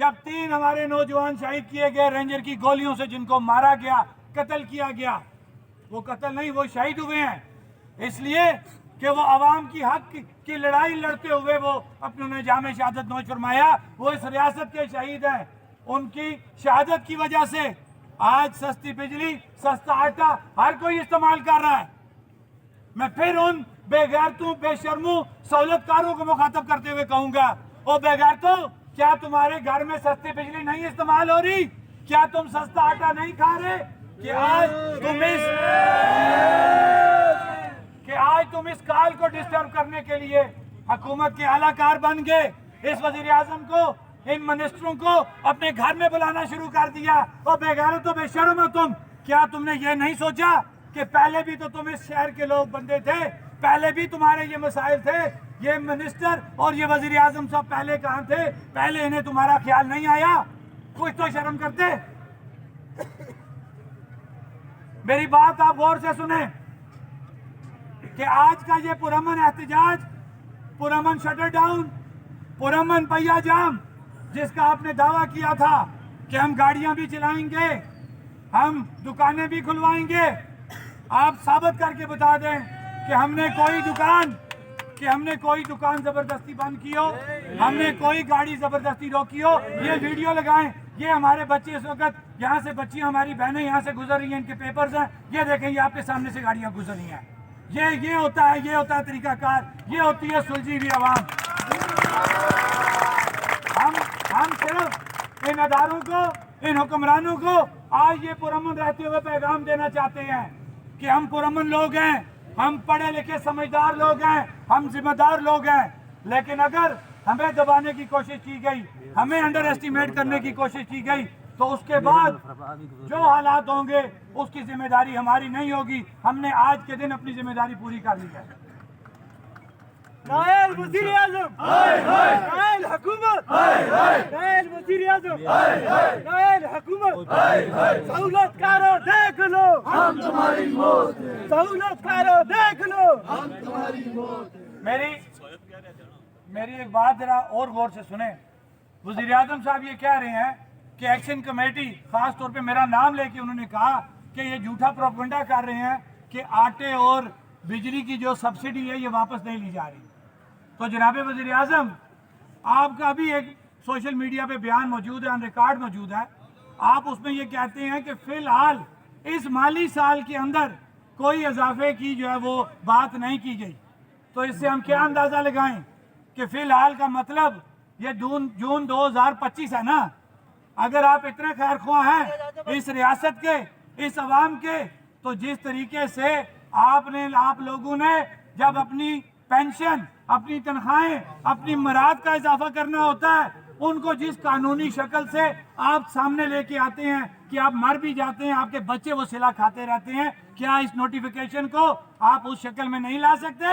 جب 3 ہمارے نوجوان شہید کیے گئے رینجر کی گولیوں سے، جن کو مارا گیا، قتل کیا گیا، وہ قتل نہیں، وہ شہید ہوئے ہیں اس لیے کہ وہ عوام کی حق کی لڑائی لڑتے ہوئے وہ اپنے جام شہادت نوش فرمایا، وہ اس ریاست کے شہید ہیں۔ ان کی شہادت کی وجہ سے آج سستی بجلی، سستا آٹا ہر کوئی استعمال کر رہا ہے۔ میں پھر ان بے غیرتوں، بے شرموں، سہولت کاروں کو مخاطب کرتے ہوئے کہوں گا، او بے غیرتوں، کیا تمہارے گھر میں سستی بجلی نہیں استعمال ہو رہی؟ کیا تم سستا آٹا نہیں کھا رہے؟ کہ آج تم اس کال کو ڈسٹرب کرنے کے لیے حکومت کے اعلیٰ کار بن گئے، اس وزیر اعظم کو، ان منسٹروں کو اپنے گھر میں بلانا شروع کر دیا۔ اور بے غیرتوں، بے شرم ہو تم، کیا تم نے یہ نہیں سوچا کہ پہلے بھی تو تم اس شہر کے لوگ بندے تھے، پہلے بھی تمہارے یہ مسائل تھے، یہ منسٹر اور یہ وزیر اعظم سب پہلے کہاں تھے؟ پہلے انہیں تمہارا خیال نہیں آیا؟ کچھ تو شرم کرتے۔ میری بات آپ غور سے سنیں کہ آج کا یہ پرامن احتجاج، پرامن شٹر ڈاؤن، پرامن پہیا جام، جس کا آپ نے دعویٰ کیا تھا کہ ہم گاڑیاں بھی چلائیں گے، ہم دکانیں بھی کھلوائیں گے، آپ ثابت کر کے بتا دیں کہ ہم نے کوئی دکان زبردستی بند کی ہو، ہم نے کوئی گاڑی زبردستی روکی ہو۔ یہ ویڈیو لگائیں، یہ ہمارے بچے اس وقت یہاں سے، بچیاں ہماری بہنیں یہاں سے گزر رہی ہیں، ان کے پیپرز ہیں، یہ دیکھیں، یہ آپ کے سامنے سے گاڑیاں گزر رہی ہیں۔ یہ ہوتا ہے طریقہ کار، یہ ہوتی ہے سلجھی ہوئی عوام۔ ہم صرف ان اداروں کو، ان حکمرانوں کو آج یہ پرامن رہتے ہوئے پیغام دینا چاہتے ہیں کہ ہم پرامن لوگ ہیں، ہم پڑھے لکھے سمجھدار لوگ ہیں، ہم ذمہ دار لوگ ہیں، لیکن اگر ہمیں دبانے کی کوشش کی گئی، ہمیں انڈر ایسٹیمیٹ کرنے کی کوشش کی گئی، تو اس کے بعد جو حالات ہوں گے اس کی ذمہ داری ہماری نہیں ہوگی۔ ہم نے آج کے دن اپنی ذمہ داری پوری کر لی ہے۔ نائب وزیر اعظم، نائب حکومت، نائب وزیر اعظم، نائب حکومت، سہولت کارو دیکھ لو ہم تمہاری موت، سہولت کارو دیکھ لو ہم تمہاری موت۔ میری ایک بات ذرا اور غور سے سنیں۔ وزیر اعظم صاحب یہ کہہ رہے ہیں کہ ایکشن کمیٹی، خاص طور پہ میرا نام لے کے انہوں نے کہا کہ یہ جھوٹا پروپیگنڈا کر رہے ہیں کہ آٹے اور بجلی کی جو سبسڈی ہے یہ واپس نہیں لی جا رہی۔ تو جناب وزیر اعظم، آپ کا بھی ایک سوشل میڈیا پہ بیان موجود ہے، آن ریکارڈ موجود ہے، آپ اس میں یہ کہتے ہیں کہ فی الحال اس مالی سال کے اندر کوئی اضافے کی جو ہے وہ بات نہیں کی گئی۔ تو اس سے ہم کیا اندازہ لگائیں کہ فی الحال کا مطلب یہ جون 2025 ہے نا؟ اگر آپ اتنے خیر خواہ ہیں اس ریاست کے، اس عوام کے، تو جس طریقے سے آپ لوگوں نے جب اپنی پینشن، اپنی تنخواہیں، اپنی مراد کا اضافہ کرنا ہوتا ہے، ان کو جس قانونی شکل سے آپ سامنے لے کے آتے ہیں کہ آپ مر بھی جاتے ہیں، آپ کے بچے وہ صلہ کھاتے رہتے ہیں، کیا اس نوٹیفیکیشن کو آپ اس شکل میں نہیں لا سکتے؟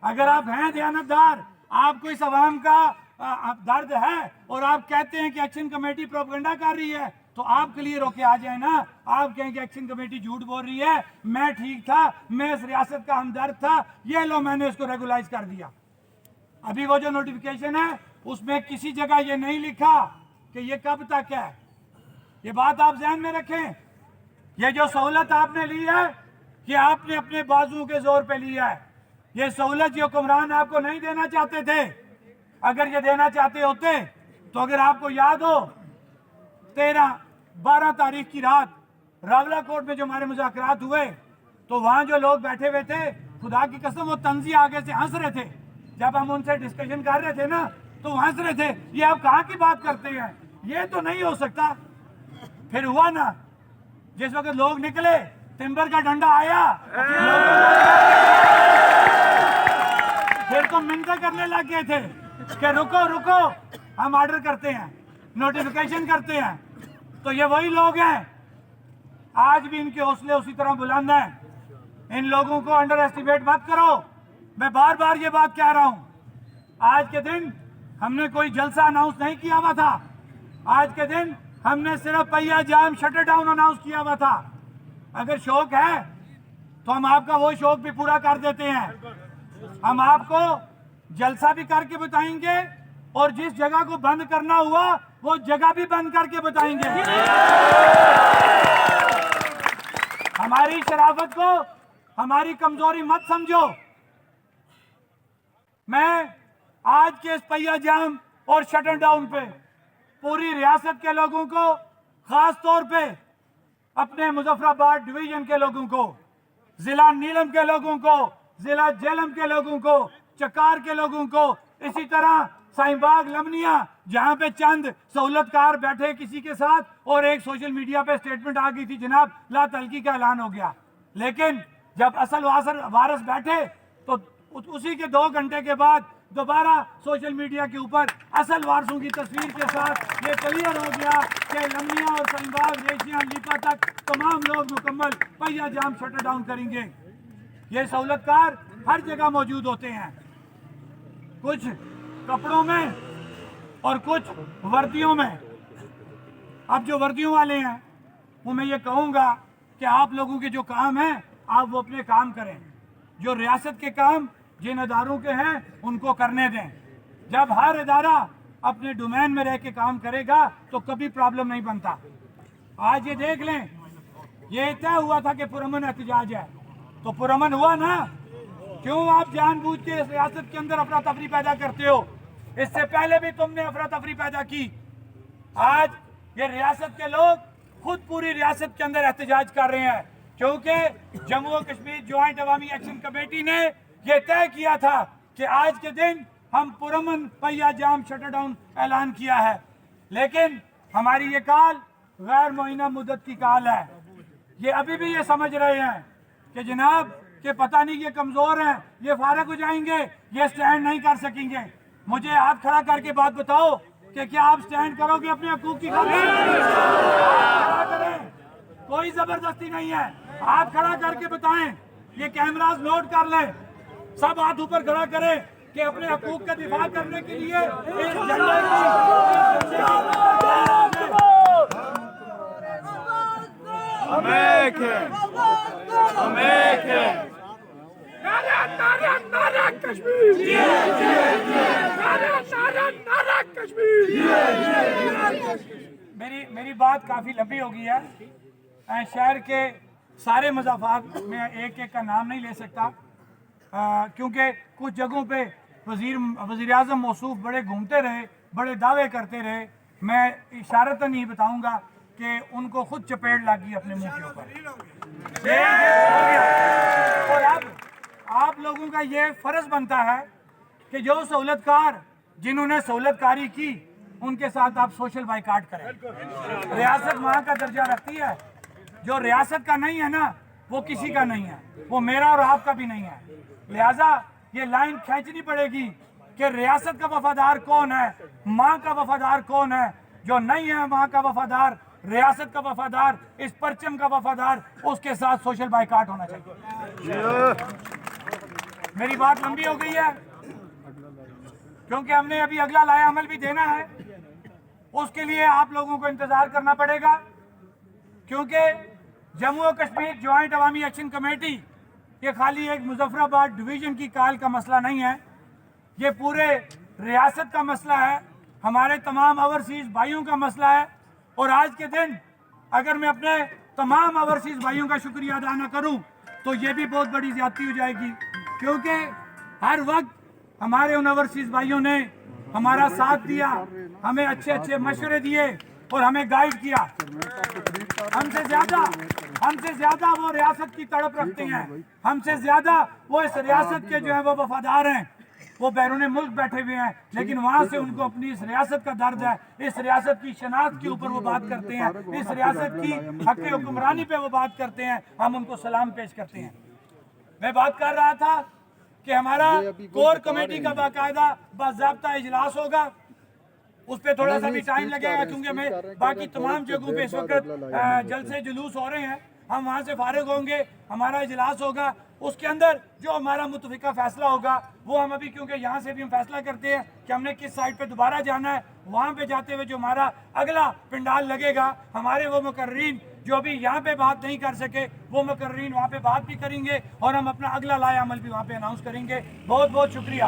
اگر آپ ہیں دیانتدار، آپ کو اس عوام کا درد ہے اور آپ کہتے ہیں کہ ایکشن کمیٹی پروپیگنڈا کر رہی ہے، تو آپ کے لیے روکے آ جائیں نا۔ آپ کہیں کہ ایکشن کمیٹی جھوٹ بول رہی ہے، میں ٹھیک تھا، میں اس ریاست کا ہمدرد تھا، یہ لو میں نے اس کو ریگولائز کر دیا۔ ابھی وہ جو نوٹیفیکیشن ہے اس میں کسی جگہ یہ نہیں لکھا کہ یہ کب تک ہے۔ یہ بات آپ ذہن میں رکھیں۔ یہ جو سہولت آپ نے لی ہے یہ آپ نے اپنے بازو کے زور پہ لی ہے۔ یہ سہولت یہ حکمران آپ کو نہیں دینا چاہتے تھے۔ اگر یہ دینا چاہتے ہوتے تو اگر آپ کو یاد ہو 12 تاریخ کی رات راولہ کوٹ میں جو ہمارے مذاکرات ہوئے تو وہاں جو لوگ بیٹھے ہوئے تھے، خدا کی قسم وہ طنزی آگے سے ہنس رہے تھے۔ جب ہم ان سے ڈسکشن کر رہے تھے نا تو وہ ہنس رہے تھے، یہ آپ کہاں کی بات کرتے ہیں، یہ تو نہیں ہو سکتا۔ پھر ہوا نا، جس وقت لوگ نکلے، ٹمبر کا ڈنڈا آیا، پھر تو منتیں کرنے لگ گئے تھے کہ رکو ہم آرڈر کرتے ہیں، نوٹیفیکیشن کرتے ہیں۔ تو یہ وہی لوگ ہیں، آج بھی ان کے حوصلے اسی طرح بلند ہیں۔ ان لوگوں کو انڈر ایسٹیمیٹ مت کرو۔ میں بار بار یہ بات کہہ رہا ہوں، آج کے دن ہم نے کوئی جلسہ اناؤنس نہیں کیا ہوا تھا، آج کے دن ہم نے صرف پہیا جام شٹر ڈاؤن اناؤنس کیا ہوا تھا۔ اگر شوق ہے تو ہم آپ کا وہ شوق بھی پورا کر دیتے ہیں۔ ہم آپ کو جلسہ بھی کر کے بتائیں گے، اور جس جگہ کو بند کرنا ہوا وہ جگہ بھی بند کر کے بتائیں گے. ہماری شرافت کو ہماری کمزوری مت سمجھو. میں آج کے اس پہیا جام اور شٹر ڈاؤن پہ پوری ریاست کے لوگوں کو، خاص طور پہ اپنے مظفر آباد ڈویژن کے لوگوں کو، ضلع نیلم کے لوگوں کو، ضلع جہلم کے لوگوں کو، چکار کے لوگوں کو، اسی طرح سائیں باغ لمنیا جہاں پہ چند سہولت کار بیٹھے کسی کے ساتھ اور ایک سوشل میڈیا پہ سٹیٹمنٹ آ گئی تھی جناب لا تلقی کا اعلان ہو گیا. لیکن جب اصل وارث بیٹھے تو اسی کے 2 گھنٹے کے بعد دوبارہ سوشل میڈیا کے اوپر اصل وارثوں کی تصویر کے ساتھ یہ کلیئر ہو گیا کہ لمنیا اور سائیں باغ ریشیاں لیپا تک تمام لوگ مکمل پہیا جام شٹر ڈاؤن کریں گے. یہ سہولت کار ہر جگہ موجود ہوتے ہیں، کچھ کپڑوں میں اور کچھ وردیوں میں. اب جو وردیوں والے ہیں وہ میں یہ کہوں گا کہ آپ لوگوں کے جو کام ہیں آپ وہ اپنے کام کریں. جو ریاست کے کام جن اداروں کے ہیں ان کو کرنے دیں. جب ہر ادارہ اپنے ڈومین میں رہ کے کام کرے گا تو کبھی پرابلم نہیں بنتا. آج یہ دیکھ لیں، یہ طے ہوا تھا کہ پرامن احتجاج ہے تو پرامن ہوا نا. کیوں آپ جان بوجھ کے اس ریاست کے اندر افراتفری پیدا کرتے ہو؟ اس سے پہلے بھی تم نے افراتفری پیدا کی. آج یہ ریاست کے لوگ خود پوری ریاست کے اندر احتجاج کر رہے ہیں کیونکہ جموں و کشمیر جوائنٹ عوامی ایکشن کمیٹی نے یہ طے کیا تھا کہ آج کے دن ہم پرامن پہیا جام شٹر ڈاؤن اعلان کیا ہے. لیکن ہماری یہ کال غیر معینہ مدت کی کال ہے. یہ ابھی بھی یہ سمجھ رہے ہیں کہ جناب کہ پتہ نہیں یہ کمزور ہیں، یہ فارغ ہو جائیں گے، یہ سٹینڈ نہیں کر سکیں گے. مجھے ہاتھ کھڑا کر کے بات بتاؤ کہ کیا آپ سٹینڈ کرو گے اپنے حقوق کی خاطر؟ کھڑا کریں، کوئی زبردستی نہیں ہے. ہاتھ کھڑا کر کے بتائیں. یہ کیمراز نوٹ کر لیں، سب ہاتھ اوپر کھڑا کریں کہ اپنے حقوق کا دفاع کرنے کے لیے اس جھنڈے کی ہم ایک ہیں، ہم ایک ہیں. نعرہ نعرہ نعرہ کشمیر، نعرہ نعرہ نعرہ کشمیر. میری بات کافی لمبی ہو گئی ہے. شہر کے سارے مضافات میں ایک ایک کا نام نہیں لے سکتا کیونکہ کچھ جگہوں پہ وزیر اعظم موصوف بڑے گھومتے رہے، بڑے دعوے کرتے رہے. میں اشارتاً نہیں بتاؤں گا کہ ان کو خود چپیڑ لگی اپنے منہ کے اوپر. اور اب آپ لوگوں کا یہ فرض بنتا ہے کہ جو سہولت کار جنہوں نے سہولت کاری کی ان کے ساتھ آپ سوشل بائیکاٹ کریں. ریاست وہاں کا درجہ رکھتی ہے، جو ریاست کا نہیں ہے نا وہ کسی کا نہیں ہے، وہ میرا اور آپ کا بھی نہیں ہے. لہٰذا یہ لائن کھینچنی پڑے گی کہ ریاست کا وفادار کون ہے، ماں کا وفادار کون ہے. جو نہیں ہے ماں کا وفادار، ریاست کا وفادار، اس پرچم کا وفادار، اس کے ساتھ سوشل بائیکاٹ ہونا چاہیے. میری بات لمبی ہو گئی ہے کیونکہ ہم نے ابھی اگلا لائحہ عمل بھی دینا ہے. اس کے لیے آپ لوگوں کو انتظار کرنا پڑے گا کیونکہ جموں و کشمیر جوائنٹ عوامی ایکشن کمیٹی یہ خالی ایک مظفر آباد ڈویژن کی کال کا مسئلہ نہیں ہے، یہ پورے ریاست کا مسئلہ ہے، ہمارے تمام اوورسیز بھائیوں کا مسئلہ ہے. اور آج کے دن اگر میں اپنے تمام اوورسیز بھائیوں کا شکریہ ادا نہ کروں تو یہ بھی بہت بڑی زیادتی ہو جائے گی کیونکہ ہر وقت ہمارے ان اوورسیز بھائیوں نے ہمارا ساتھ دیا، ہمیں اچھے اچھے مشورے دیے اور ہمیں گائیڈ کیا. ہم سے زیادہ وہ ریاست کی تڑپ رکھتے ہیں، ہم سے زیادہ وہ اس ریاست کے جو ہیں وہ وفادار ہیں. وہ بیرون ملک بیٹھے ہوئے ہیں لیکن وہاں سے ان کو اپنی اس ریاست کا درد ہے، اس ریاست کی شناخت کے اوپر وہ بات کرتے ہیں، اس ریاست کی حق حکمرانی پہ وہ بات کرتے ہیں. ہم ان کو سلام پیش کرتے ہیں. میں بات کر رہا تھا کہ ہمارا کور کمیٹی کا باقاعدہ باضابطہ اجلاس ہوگا. اس پہ تھوڑا سا بھی ٹائم لگے گا کیونکہ ہمیں باقی تمام جگہوں پہ اس وقت جلسے جلوس ہو رہے ہیں. ہم وہاں سے فارغ ہوں گے، ہمارا اجلاس ہوگا، اس کے اندر جو ہمارا متفقہ فیصلہ ہوگا وہ ہم ابھی کیونکہ یہاں سے بھی ہم فیصلہ کرتے ہیں کہ ہم نے کس سائٹ پہ دوبارہ جانا ہے. وہاں پہ جاتے ہوئے جو ہمارا اگلا پنڈال لگے گا، ہمارے وہ مقررین جو ابھی یہاں پہ بات نہیں کر سکے وہ مقررین وہاں پہ بات بھی کریں گے اور ہم اپنا اگلا لائحہ عمل بھی وہاں پہ اناؤنس کریں گے. بہت بہت شکریہ.